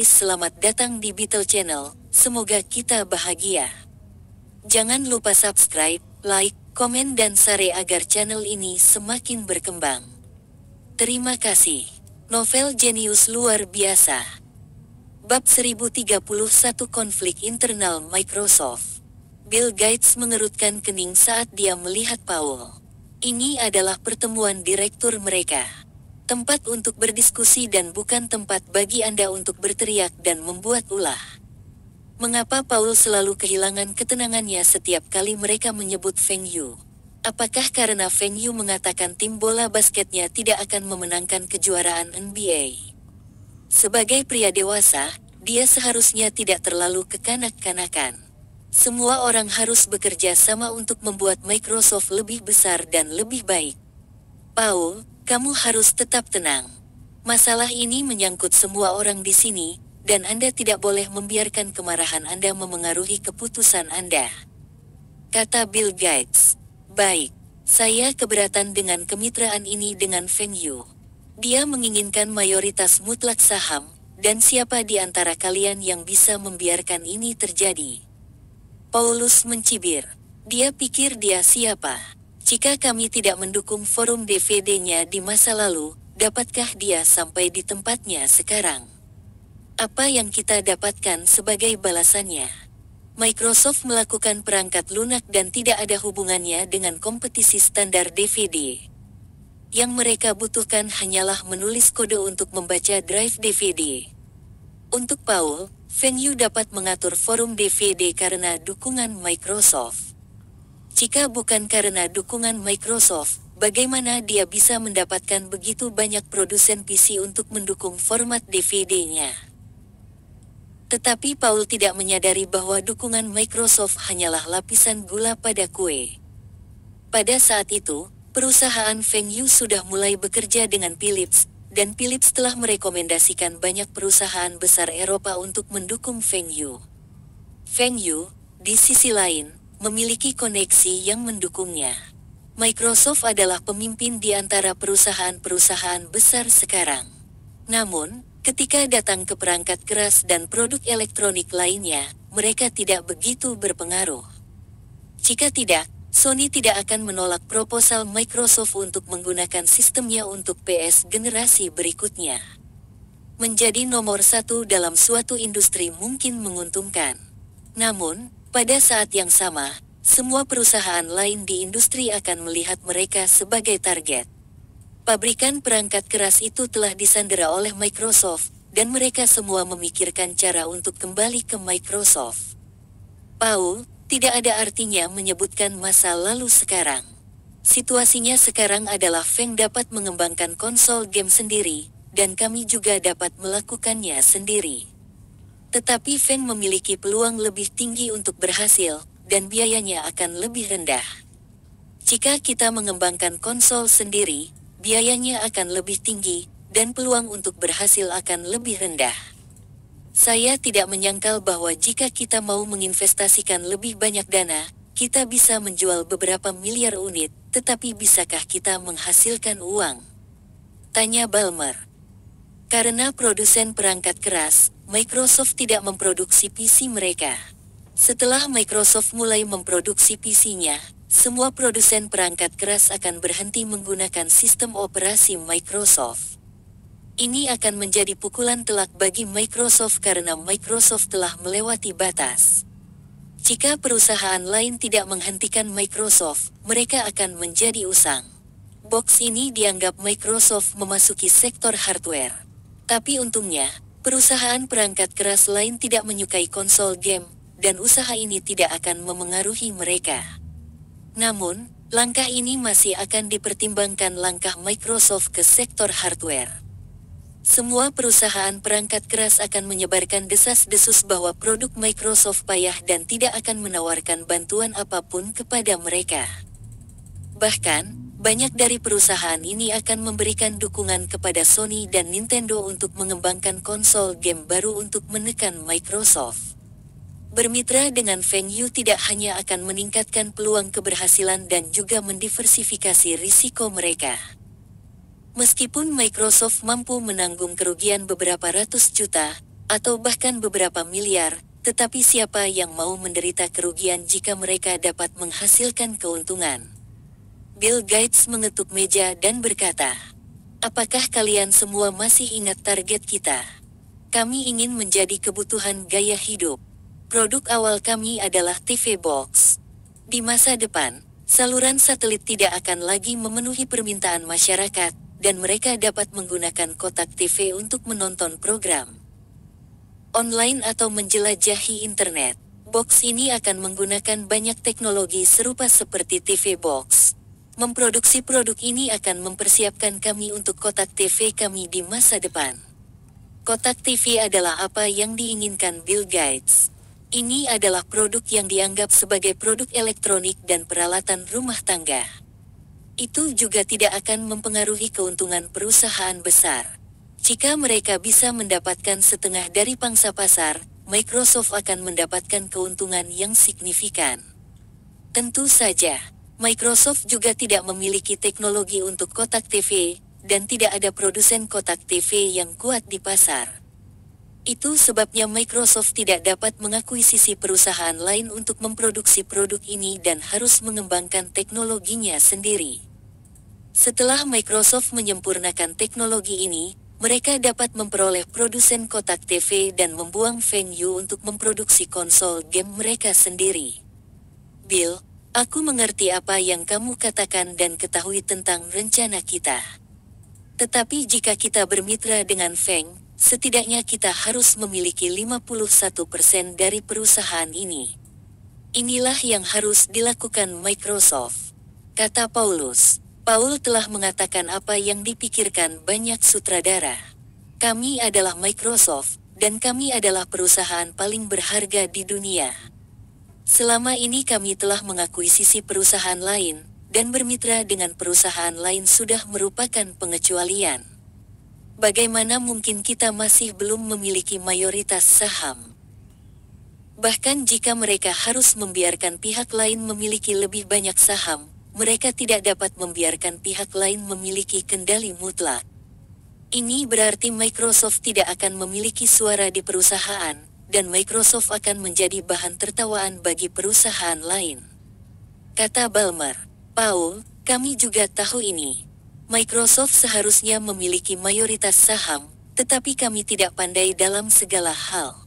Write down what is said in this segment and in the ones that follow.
Selamat datang di Beetle Channel, semoga kita bahagia. Jangan lupa subscribe, like, komen dan share agar channel ini semakin berkembang. Terima kasih. Novel jenius luar biasa. Bab 1031 Konflik Internal Microsoft. Bill Gates mengerutkan kening saat dia melihat Paul. Ini adalah pertemuan direktur mereka. Tempat untuk berdiskusi dan bukan tempat bagi Anda untuk berteriak dan membuat ulah. Mengapa Paul selalu kehilangan ketenangannya setiap kali mereka menyebut Feng Yu? Apakah karena Feng Yu mengatakan tim bola basketnya tidak akan memenangkan kejuaraan NBA? Sebagai pria dewasa, dia seharusnya tidak terlalu kekanak-kanakan. Semua orang harus bekerja sama untuk membuat Microsoft lebih besar dan lebih baik. Paul, kamu harus tetap tenang. Masalah ini menyangkut semua orang di sini, dan Anda tidak boleh membiarkan kemarahan Anda memengaruhi keputusan Anda. Kata Bill Gates. Baik, saya keberatan dengan kemitraan ini dengan Feng Yu. Dia menginginkan mayoritas mutlak saham, dan siapa di antara kalian yang bisa membiarkan ini terjadi? Paulus mencibir. Dia pikir dia siapa? Jika kami tidak mendukung forum DVD-nya di masa lalu, dapatkah dia sampai di tempatnya sekarang? Apa yang kita dapatkan sebagai balasannya? Microsoft melakukan perangkat lunak dan tidak ada hubungannya dengan kompetisi standar DVD. Yang mereka butuhkan hanyalah menulis kode untuk membaca drive DVD. Untuk Paul, Feng Yu dapat mengatur forum DVD karena dukungan Microsoft. Jika bukan karena dukungan Microsoft, bagaimana dia bisa mendapatkan begitu banyak produsen PC untuk mendukung format DVD-nya? Tetapi Paul tidak menyadari bahwa dukungan Microsoft hanyalah lapisan gula pada kue. Pada saat itu, perusahaan Feng Yu sudah mulai bekerja dengan Philips, dan Philips telah merekomendasikan banyak perusahaan besar Eropa untuk mendukung Feng Yu. Feng Yu, di sisi lain, memiliki koneksi yang mendukungnya. Microsoft adalah pemimpin di antara perusahaan-perusahaan besar sekarang. Namun, ketika datang ke perangkat keras dan produk elektronik lainnya, mereka tidak begitu berpengaruh. Jika tidak, Sony tidak akan menolak proposal Microsoft untuk menggunakan sistemnya untuk PS generasi berikutnya. Menjadi nomor satu dalam suatu industri mungkin menguntungkan. Namun, pada saat yang sama, semua perusahaan lain di industri akan melihat mereka sebagai target. Pabrikan perangkat keras itu telah disandera oleh Microsoft, dan mereka semua memikirkan cara untuk kembali ke Microsoft. Paul, tidak ada artinya menyebutkan masa lalu sekarang. Situasinya sekarang adalah Feng dapat mengembangkan konsol game sendiri, dan kami juga dapat melakukannya sendiri. Tetapi Feng memiliki peluang lebih tinggi untuk berhasil, dan biayanya akan lebih rendah. Jika kita mengembangkan konsol sendiri, biayanya akan lebih tinggi, dan peluang untuk berhasil akan lebih rendah. Saya tidak menyangkal bahwa jika kita mau menginvestasikan lebih banyak dana, kita bisa menjual beberapa miliar unit, tetapi bisakah kita menghasilkan uang? Tanya Ballmer. Karena produsen perangkat keras, Microsoft tidak memproduksi PC mereka. Setelah Microsoft mulai memproduksi PC-nya, semua produsen perangkat keras akan berhenti menggunakan sistem operasi Microsoft. Ini akan menjadi pukulan telak bagi Microsoft karena Microsoft telah melewati batas. Jika perusahaan lain tidak menghentikan Microsoft, mereka akan menjadi usang. Box ini dianggap Microsoft memasuki sektor hardware. Tapi untungnya, perusahaan perangkat keras lain tidak menyukai konsol game, dan usaha ini tidak akan memengaruhi mereka. Namun, langkah ini masih akan dipertimbangkan langkah Microsoft ke sektor hardware. Semua perusahaan perangkat keras akan menyebarkan desas-desus bahwa produk Microsoft payah dan tidak akan menawarkan bantuan apapun kepada mereka. Bahkan, banyak dari perusahaan ini akan memberikan dukungan kepada Sony dan Nintendo untuk mengembangkan konsol game baru untuk menekan Microsoft. Bermitra dengan Feng Yu tidak hanya akan meningkatkan peluang keberhasilan dan juga mendiversifikasi risiko mereka. Meskipun Microsoft mampu menanggung kerugian beberapa ratus juta, atau bahkan beberapa miliar, tetapi siapa yang mau menderita kerugian jika mereka dapat menghasilkan keuntungan? Bill Gates mengetuk meja dan berkata, "Apakah kalian semua masih ingat target kita? Kami ingin menjadi kebutuhan gaya hidup. Produk awal kami adalah TV Box. Di masa depan, saluran satelit tidak akan lagi memenuhi permintaan masyarakat, dan mereka dapat menggunakan kotak TV untuk menonton program online atau menjelajahi internet. Box ini akan menggunakan banyak teknologi serupa seperti TV Box. Memproduksi produk ini akan mempersiapkan kami untuk kotak TV kami di masa depan." Kotak TV adalah apa yang diinginkan Bill Gates. Ini adalah produk yang dianggap sebagai produk elektronik dan peralatan rumah tangga. Itu juga tidak akan mempengaruhi keuntungan perusahaan besar. Jika mereka bisa mendapatkan setengah dari pangsa pasar, Microsoft akan mendapatkan keuntungan yang signifikan. Tentu saja, Microsoft juga tidak memiliki teknologi untuk kotak TV, dan tidak ada produsen kotak TV yang kuat di pasar. Itu sebabnya Microsoft tidak dapat mengakuisisi perusahaan lain untuk memproduksi produk ini dan harus mengembangkan teknologinya sendiri. Setelah Microsoft menyempurnakan teknologi ini, mereka dapat memperoleh produsen kotak TV dan membuang Fengyu untuk memproduksi konsol game mereka sendiri. Bill, aku mengerti apa yang kamu katakan dan ketahui tentang rencana kita. Tetapi jika kita bermitra dengan Feng, setidaknya kita harus memiliki 51% dari perusahaan ini. Inilah yang harus dilakukan Microsoft, kata Paulus. Paul telah mengatakan apa yang dipikirkan banyak sutradara. Kami adalah Microsoft, dan kami adalah perusahaan paling berharga di dunia. Selama ini kami telah mengakuisisi perusahaan lain, dan bermitra dengan perusahaan lain sudah merupakan pengecualian. Bagaimana mungkin kita masih belum memiliki mayoritas saham? Bahkan jika mereka harus membiarkan pihak lain memiliki lebih banyak saham, mereka tidak dapat membiarkan pihak lain memiliki kendali mutlak. Ini berarti Microsoft tidak akan memiliki suara di perusahaan, dan Microsoft akan menjadi bahan tertawaan bagi perusahaan lain. Kata Ballmer, "Paul, kami juga tahu ini. Microsoft seharusnya memiliki mayoritas saham, tetapi kami tidak pandai dalam segala hal.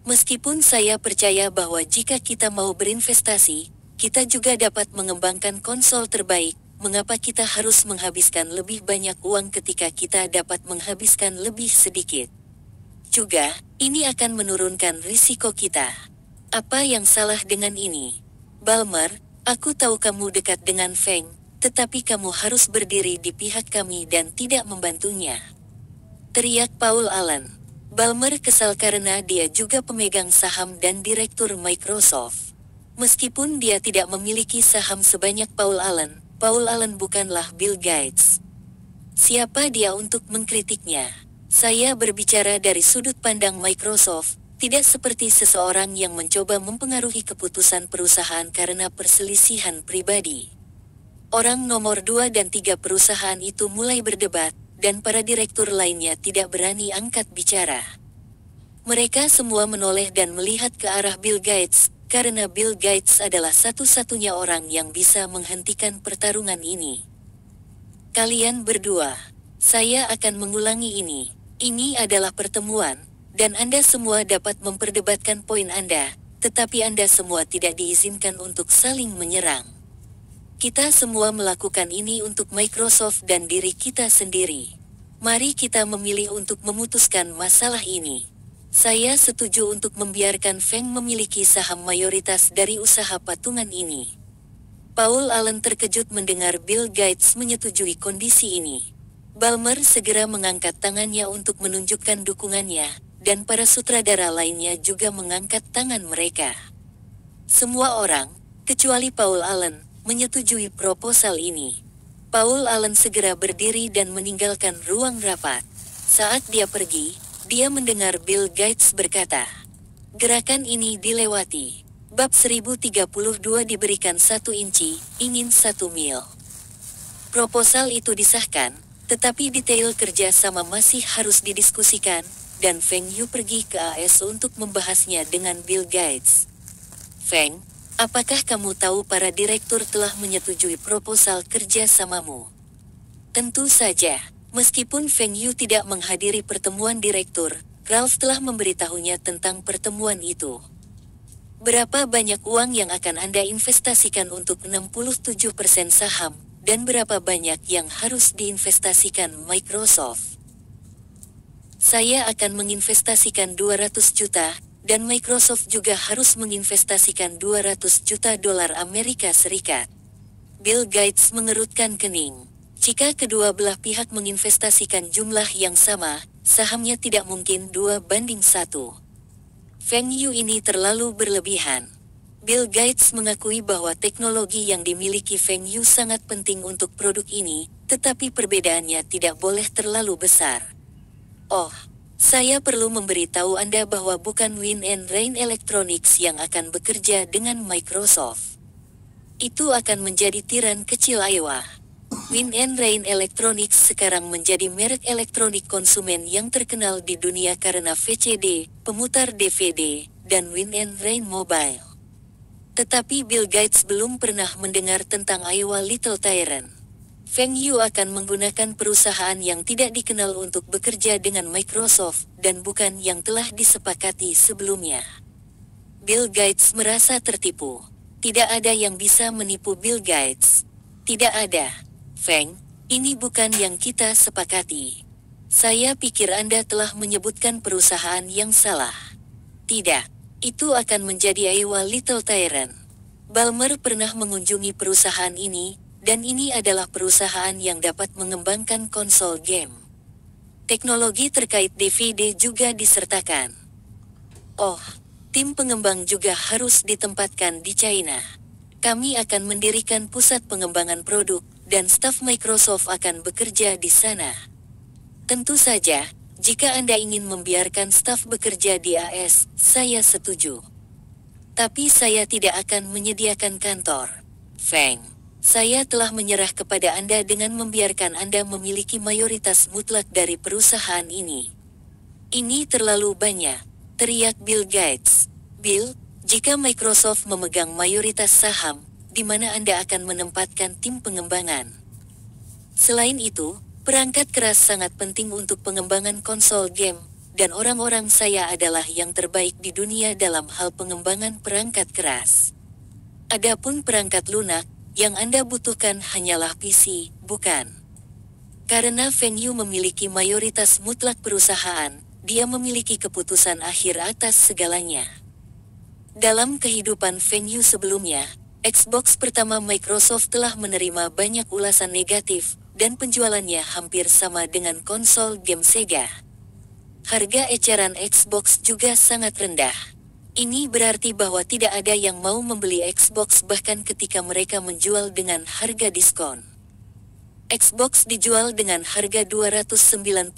Meskipun saya percaya bahwa jika kita mau berinvestasi, kita juga dapat mengembangkan konsol terbaik. Mengapa kita harus menghabiskan lebih banyak uang ketika kita dapat menghabiskan lebih sedikit? Juga, ini akan menurunkan risiko kita. Apa yang salah dengan ini? Ballmer, aku tahu kamu dekat dengan Feng, tetapi kamu harus berdiri di pihak kami dan tidak membantunya," teriak Paul Allen. Ballmer kesal karena dia juga pemegang saham dan direktur Microsoft. Meskipun dia tidak memiliki saham sebanyak Paul Allen bukanlah Bill Gates. Siapa dia untuk mengkritiknya? Saya berbicara dari sudut pandang Microsoft, tidak seperti seseorang yang mencoba mempengaruhi keputusan perusahaan karena perselisihan pribadi. Orang nomor 2 dan 3 perusahaan itu mulai berdebat, dan para direktur lainnya tidak berani angkat bicara. Mereka semua menoleh dan melihat ke arah Bill Gates, karena Bill Gates adalah satu-satunya orang yang bisa menghentikan pertarungan ini. Kalian berdua, saya akan mengulangi ini. Ini adalah pertemuan, dan Anda semua dapat memperdebatkan poin Anda, tetapi Anda semua tidak diizinkan untuk saling menyerang. Kita semua melakukan ini untuk Microsoft dan diri kita sendiri. Mari kita memilih untuk memutuskan masalah ini. Saya setuju untuk membiarkan Feng memiliki saham mayoritas dari usaha patungan ini. Paul Allen terkejut mendengar Bill Gates menyetujui kondisi ini. Ballmer segera mengangkat tangannya untuk menunjukkan dukungannya, dan para sutradara lainnya juga mengangkat tangan mereka. Semua orang, kecuali Paul Allen, menyetujui proposal ini. Paul Allen segera berdiri dan meninggalkan ruang rapat. Saat dia pergi, dia mendengar Bill Gates berkata, "Gerakan ini dilewati. Bab 1032 diberikan 1 inci, ingin 1 mil." Proposal itu disahkan, Tetapi detail kerja sama masih harus didiskusikan, dan Feng Yu pergi ke AS untuk membahasnya dengan Bill Gates. Feng, apakah kamu tahu para direktur telah menyetujui proposal kerja samamu? Tentu saja, meskipun Feng Yu tidak menghadiri pertemuan direktur, Ralph telah memberitahunya tentang pertemuan itu. Berapa banyak uang yang akan Anda investasikan untuk 67% saham, dan berapa banyak yang harus diinvestasikan Microsoft? Saya akan menginvestasikan 200 juta, dan Microsoft juga harus menginvestasikan 200 juta dolar Amerika Serikat. Bill Gates mengerutkan kening. Jika kedua belah pihak menginvestasikan jumlah yang sama, sahamnya tidak mungkin 2:1. Feng Yu ini terlalu berlebihan. Bill Gates mengakui bahwa teknologi yang dimiliki Feng Yu sangat penting untuk produk ini, tetapi perbedaannya tidak boleh terlalu besar. Oh, saya perlu memberitahu Anda bahwa bukan Win and Rain Electronics yang akan bekerja dengan Microsoft. Itu akan menjadi tiran kecil Iowa. Win and Rain Electronics sekarang menjadi merek elektronik konsumen yang terkenal di dunia karena VCD, pemutar DVD, dan Win and Rain Mobile. Tetapi Bill Gates belum pernah mendengar tentang Iowa Little Tyrant. Feng Yu akan menggunakan perusahaan yang tidak dikenal untuk bekerja dengan Microsoft, dan bukan yang telah disepakati sebelumnya. Bill Gates merasa tertipu. Tidak ada yang bisa menipu Bill Gates. Tidak ada. Feng, ini bukan yang kita sepakati. Saya pikir Anda telah menyebutkan perusahaan yang salah. Tidak, itu akan menjadi Iowa Little Tyrant. Ballmer pernah mengunjungi perusahaan ini, dan ini adalah perusahaan yang dapat mengembangkan konsol game. Teknologi terkait DVD juga disertakan. Oh, tim pengembang juga harus ditempatkan di China. Kami akan mendirikan pusat pengembangan produk, dan staf Microsoft akan bekerja di sana. Tentu saja, jika Anda ingin membiarkan staf bekerja di AS, saya setuju. Tapi saya tidak akan menyediakan kantor. Feng, saya telah menyerah kepada Anda dengan membiarkan Anda memiliki mayoritas mutlak dari perusahaan ini. Ini terlalu banyak, teriak Bill Gates. Bill, jika Microsoft memegang mayoritas saham, di mana Anda akan menempatkan tim pengembangan? Selain itu, perangkat keras sangat penting untuk pengembangan konsol game, dan orang-orang saya adalah yang terbaik di dunia dalam hal pengembangan perangkat keras. Adapun perangkat lunak, yang Anda butuhkan hanyalah PC, bukan? Karena Feng Yu memiliki mayoritas mutlak perusahaan, dia memiliki keputusan akhir atas segalanya. Dalam kehidupan Feng Yu sebelumnya, Xbox pertama Microsoft telah menerima banyak ulasan negatif, dan penjualannya hampir sama dengan konsol game Sega. Harga eceran Xbox juga sangat rendah. Ini berarti bahwa tidak ada yang mau membeli Xbox bahkan ketika mereka menjual dengan harga diskon. Xbox dijual dengan harga $299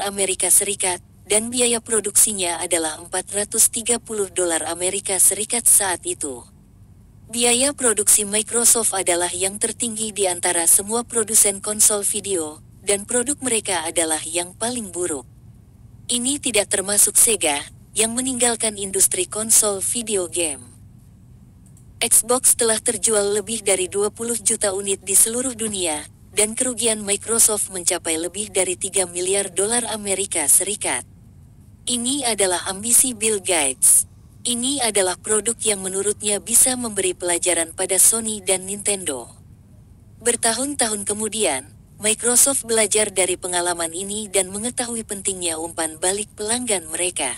Amerika Serikat, dan biaya produksinya adalah $430 Amerika Serikat saat itu. Biaya produksi Microsoft adalah yang tertinggi di antara semua produsen konsol video, dan produk mereka adalah yang paling buruk. Ini tidak termasuk Sega, yang meninggalkan industri konsol video game. Xbox telah terjual lebih dari 20 juta unit di seluruh dunia, dan kerugian Microsoft mencapai lebih dari $3 miliar Amerika Serikat. Ini adalah ambisi Bill Gates. Ini adalah produk yang menurutnya bisa memberi pelajaran pada Sony dan Nintendo. Bertahun-tahun kemudian, Microsoft belajar dari pengalaman ini dan mengetahui pentingnya umpan balik pelanggan mereka.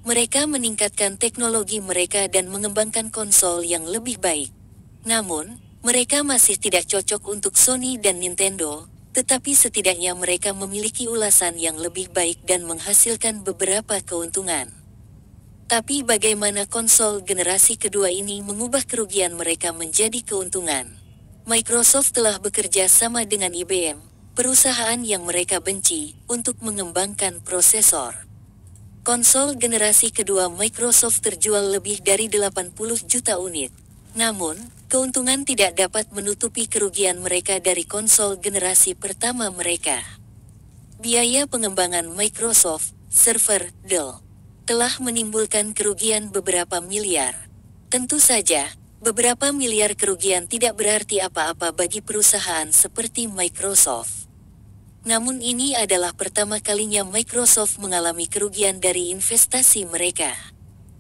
Mereka meningkatkan teknologi mereka dan mengembangkan konsol yang lebih baik. Namun, mereka masih tidak cocok untuk Sony dan Nintendo, tetapi setidaknya mereka memiliki ulasan yang lebih baik dan menghasilkan beberapa keuntungan. Tapi bagaimana konsol generasi kedua ini mengubah kerugian mereka menjadi keuntungan? Microsoft telah bekerja sama dengan IBM, perusahaan yang mereka benci, untuk mengembangkan prosesor. Konsol generasi kedua Microsoft terjual lebih dari 80 juta unit. Namun, keuntungan tidak dapat menutupi kerugian mereka dari konsol generasi pertama mereka. Biaya pengembangan Microsoft Server Dell telah menimbulkan kerugian beberapa miliar. Tentu saja, beberapa miliar kerugian tidak berarti apa-apa bagi perusahaan seperti Microsoft. Namun ini adalah pertama kalinya Microsoft mengalami kerugian dari investasi mereka.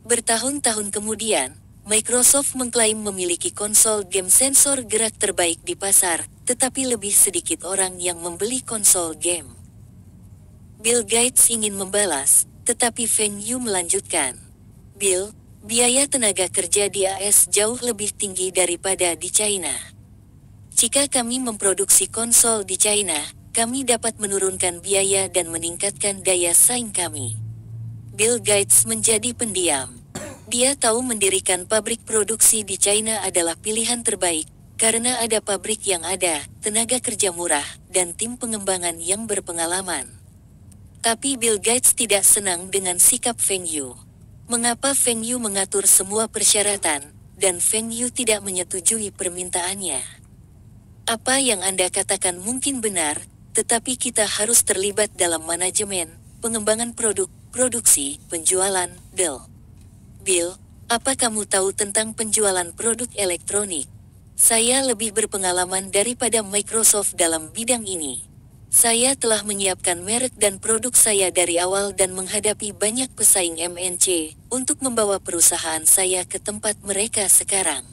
Bertahun-tahun kemudian, Microsoft mengklaim memiliki konsol game sensor gerak terbaik di pasar, tetapi lebih sedikit orang yang membeli konsol game. Bill Gates ingin membalas, tetapi Feng Yu melanjutkan. Bill, biaya tenaga kerja di AS jauh lebih tinggi daripada di China. Jika kami memproduksi konsol di China, kami dapat menurunkan biaya dan meningkatkan daya saing kami. Bill Gates menjadi pendiam. Dia tahu mendirikan pabrik produksi di China adalah pilihan terbaik, karena ada pabrik yang ada, tenaga kerja murah, dan tim pengembangan yang berpengalaman. Tapi Bill Gates tidak senang dengan sikap Feng Yu. Mengapa Feng Yu mengatur semua persyaratan, dan Feng Yu tidak menyetujui permintaannya? Apa yang Anda katakan mungkin benar, tetapi kita harus terlibat dalam manajemen, pengembangan produk, produksi, penjualan, Dell. Bill, apa kamu tahu tentang penjualan produk elektronik? Saya lebih berpengalaman daripada Microsoft dalam bidang ini. Saya telah menyiapkan merek dan produk saya dari awal dan menghadapi banyak pesaing MNC untuk membawa perusahaan saya ke tempat mereka sekarang.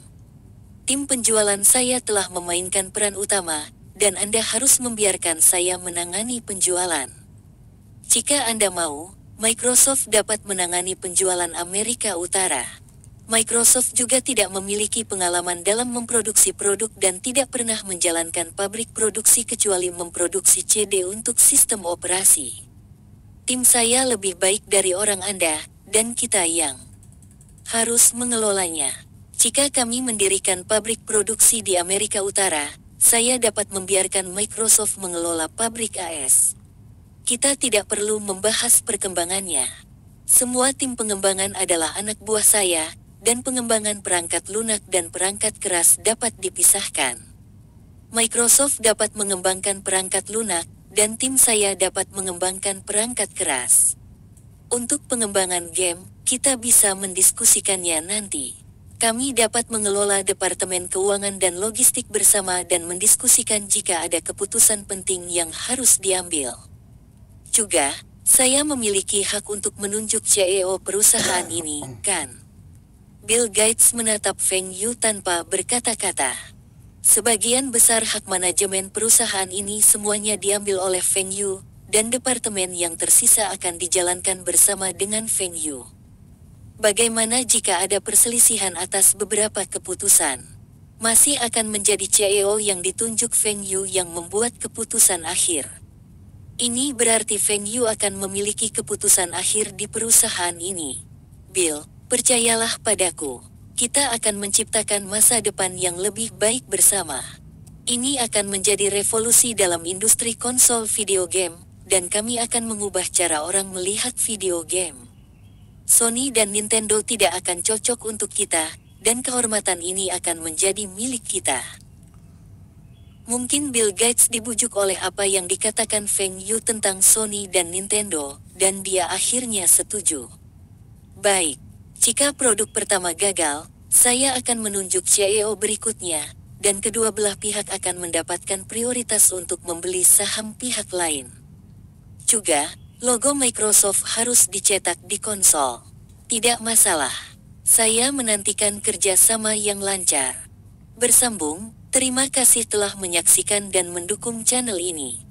Tim penjualan saya telah memainkan peran utama, dan Anda harus membiarkan saya menangani penjualan. Jika Anda mau, Microsoft dapat menangani penjualan Amerika Utara. Microsoft juga tidak memiliki pengalaman dalam memproduksi produk dan tidak pernah menjalankan pabrik produksi kecuali memproduksi CD untuk sistem operasi. Tim saya lebih baik dari orang Anda, dan kita yang harus mengelolanya. Jika kami mendirikan pabrik produksi di Amerika Utara, saya dapat membiarkan Microsoft mengelola pabrik AS. Kita tidak perlu membahas perkembangannya. Semua tim pengembangan adalah anak buah saya, dan pengembangan perangkat lunak dan perangkat keras dapat dipisahkan. Microsoft dapat mengembangkan perangkat lunak, dan tim saya dapat mengembangkan perangkat keras. Untuk pengembangan game, kita bisa mendiskusikannya nanti. Kami dapat mengelola departemen keuangan dan logistik bersama dan mendiskusikan jika ada keputusan penting yang harus diambil. Juga, saya memiliki hak untuk menunjuk CEO perusahaan ini, kan? Bill Gates menatap Feng Yu tanpa berkata-kata. Sebagian besar hak manajemen perusahaan ini semuanya diambil oleh Feng Yu, dan departemen yang tersisa akan dijalankan bersama dengan Feng Yu. Bagaimana jika ada perselisihan atas beberapa keputusan? Masih akan menjadi CEO yang ditunjuk Feng Yu yang membuat keputusan akhir. Ini berarti Feng Yu akan memiliki keputusan akhir di perusahaan ini. Bill, percayalah padaku. Kita akan menciptakan masa depan yang lebih baik bersama. Ini akan menjadi revolusi dalam industri konsol video game, dan kami akan mengubah cara orang melihat video game. Sony dan Nintendo tidak akan cocok untuk kita, dan kehormatan ini akan menjadi milik kita. Mungkin Bill Gates dibujuk oleh apa yang dikatakan Feng Yu tentang Sony dan Nintendo, dan dia akhirnya setuju. Baik, jika produk pertama gagal, saya akan menunjuk CEO berikutnya, dan kedua belah pihak akan mendapatkan prioritas untuk membeli saham pihak lain. Juga, logo Microsoft harus dicetak di konsol. Tidak masalah. Saya menantikan kerjasama yang lancar. Bersambung, terima kasih telah menyaksikan dan mendukung channel ini.